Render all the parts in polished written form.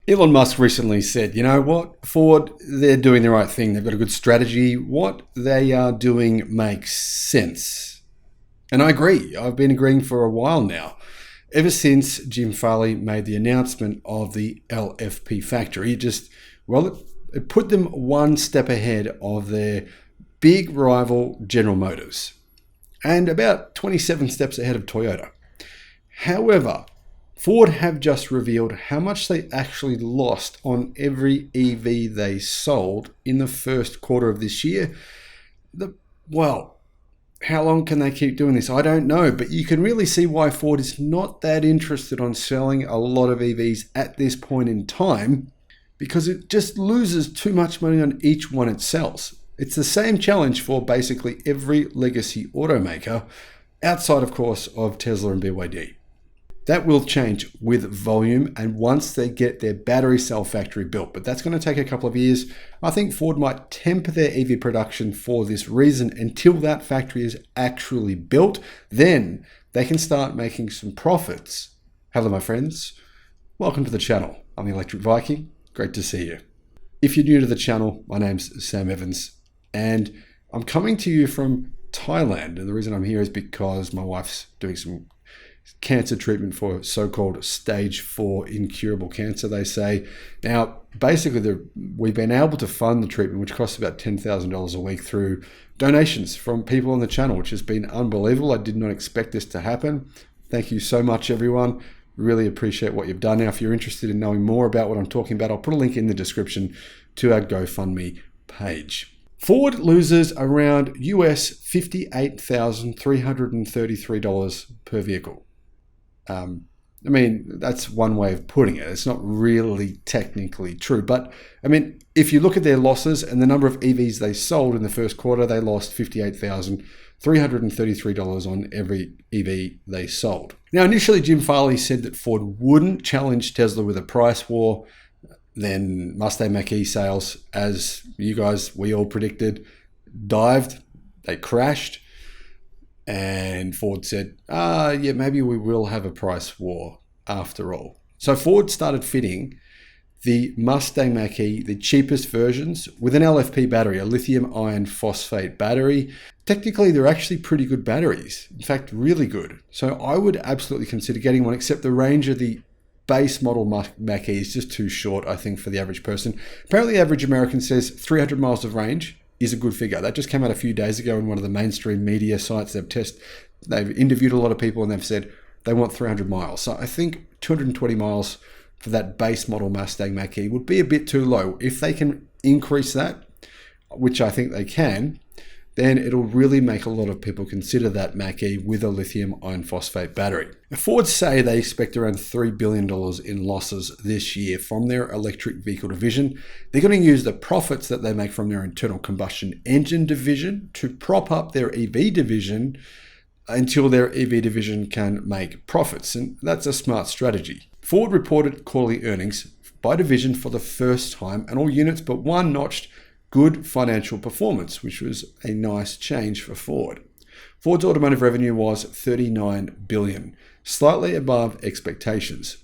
Elon Musk recently said, you know what, Ford, they're doing the right thing. They've got a good strategy. What they are doing makes sense. And I agree. I've been agreeing for a while now. Ever since Jim Farley made the announcement of the LFP factory, it put them one step ahead of their big rival General Motors and about 27 steps ahead of Toyota. However, Ford have just revealed how much they actually lost on every EV they sold in the first quarter of this year. How long can they keep doing this? I don't know, but you can really see why Ford is not that interested on selling a lot of EVs at this point in time, because it just loses too much money on each one it sells. It's the same challenge for basically every legacy automaker, outside, of course, of Tesla and BYD. That will change with volume and once they get their battery cell factory built, but that's going to take a couple of years. I think Ford might temper their EV production for this reason until that factory is actually built. Then they can start making some profits. Hello, my friends. Welcome to the channel. I'm the Electric Viking. Great to see you. If you're new to the channel, my name's Sam Evans, and I'm coming to you from Thailand. And the reason I'm here is because my wife's doing some cancer treatment for so-called stage 4 incurable cancer, they say. Now, basically, we've been able to fund the treatment, which costs about $10,000 a week, through donations from people on the channel, which has been unbelievable. I did not expect this to happen. Thank you so much, everyone. Really appreciate what you've done. Now, if you're interested in knowing more about what I'm talking about, I'll put a link in the description to our GoFundMe page. Ford loses around US $58,333 per vehicle. That's one way of putting it. It's not really technically true. But, if you look at their losses and the number of EVs they sold in the first quarter, they lost $58,333 on every EV they sold. Now, initially, Jim Farley said that Ford wouldn't challenge Tesla with a price war. Then Mustang Mach-E sales, as we all predicted, dived. They crashed. And Ford said, maybe we will have a price war after all. So Ford started fitting the Mustang Mach-E, the cheapest versions, with an LFP battery, a lithium iron phosphate battery. Technically, they're actually pretty good batteries. In fact, really good. So I would absolutely consider getting one, except the range of the base model Mach-E is just too short, I think, for the average person. Apparently, the average American says 300 miles of range is a good figure. That just came out a few days ago in one of the mainstream media sites. They've interviewed a lot of people and they've said they want 300 miles. So I think 220 miles for that base model Mustang Mach-E would be a bit too low. If they can increase that, which I think they can, then it'll really make a lot of people consider that Mach-E with a lithium iron phosphate battery. Ford say they expect around $3 billion in losses this year from their electric vehicle division. They're going to use the profits that they make from their internal combustion engine division to prop up their EV division until their EV division can make profits. And that's a smart strategy. Ford reported quarterly earnings by division for the first time, and all units but one notched good financial performance, which was a nice change for Ford. Ford's automotive revenue was $39 billion, slightly above expectations.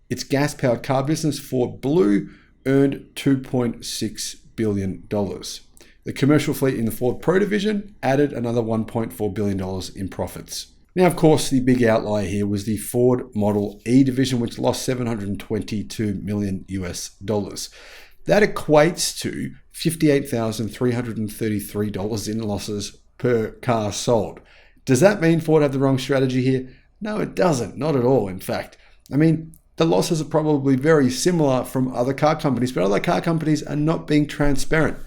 Its gas-powered car business, Ford Blue, earned $2.6 billion. The commercial fleet in the Ford Pro division added another $1.4 billion in profits. Now, of course, the big outlier here was the Ford Model E division, which lost $722 million US. That equates to $58,333 in losses per car sold. Does that mean Ford had the wrong strategy here? No, it doesn't. Not at all, in fact. The losses are probably very similar from other car companies, but other car companies are not being transparent.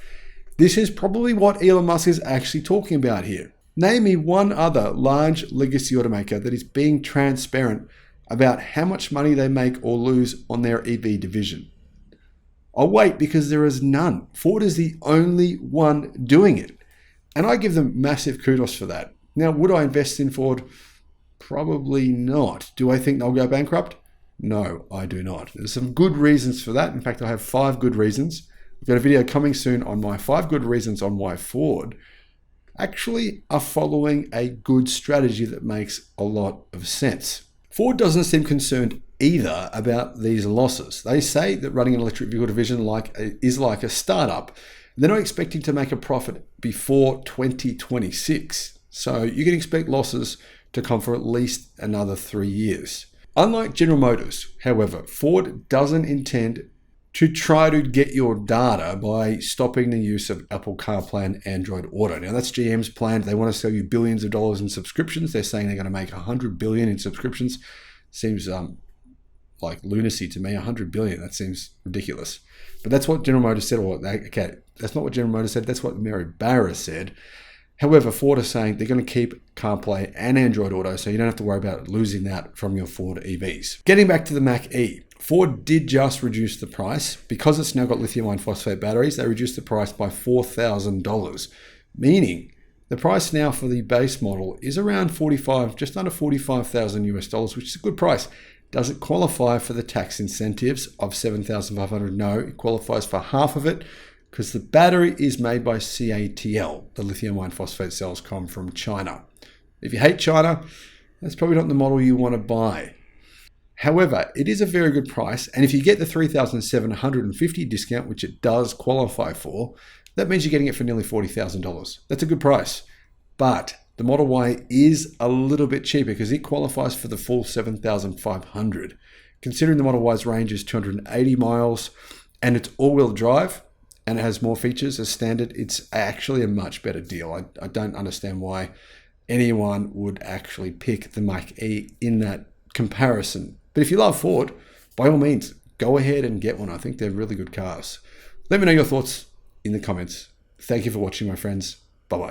This is probably what Elon Musk is actually talking about here. Name me one other large legacy automaker that is being transparent about how much money they make or lose on their EV division. I'll wait, because there is none. Ford is the only one doing it. And I give them massive kudos for that. Now, would I invest in Ford? Probably not. Do I think they'll go bankrupt? No, I do not. There's some good reasons for that. In fact, I have 5 good reasons. I've got a video coming soon on my 5 good reasons on why Ford actually are following a good strategy that makes a lot of sense. Ford doesn't seem concerned either about these losses. They say that running an electric vehicle division is like a startup. They're not expecting to make a profit before 2026. So you can expect losses to come for at least another 3 years. Unlike General Motors, however, Ford doesn't intend to try to get your data by stopping the use of Apple CarPlay and Android Auto. Now that's GM's plan. They want to sell you billions of dollars in subscriptions. They're saying they're going to make 100 billion in subscriptions. Seems like lunacy to me. 100 billion, that seems ridiculous. But that's what General Motors said. Okay, that's not what General Motors said. That's what Mary Barra said. However, Ford is saying they're going to keep CarPlay and Android Auto, so you don't have to worry about losing that from your Ford EVs. Getting back to the Mach-E, Ford did just reduce the price. Because it's now got lithium iron phosphate batteries, they reduced the price by $4,000, meaning the price now for the base model is around just under 45,000 US dollars, which is a good price. Does it qualify for the tax incentives of 7,500? No, it qualifies for half of it, because the battery is made by CATL. The lithium iron phosphate cells come from China. If you hate China, that's probably not the model you want to buy. However, it is a very good price, and if you get the $3,750 discount, which it does qualify for, that means you're getting it for nearly $40,000. That's a good price. But the Model Y is a little bit cheaper because it qualifies for the full $7,500. Considering the Model Y's range is 280 miles and it's all-wheel drive, and it has more features as standard, it's actually a much better deal. I don't understand why anyone would actually pick the Mach-E in that comparison. But if you love Ford, by all means, go ahead and get one. I think they're really good cars. Let me know your thoughts in the comments. Thank you for watching, my friends. Bye-bye.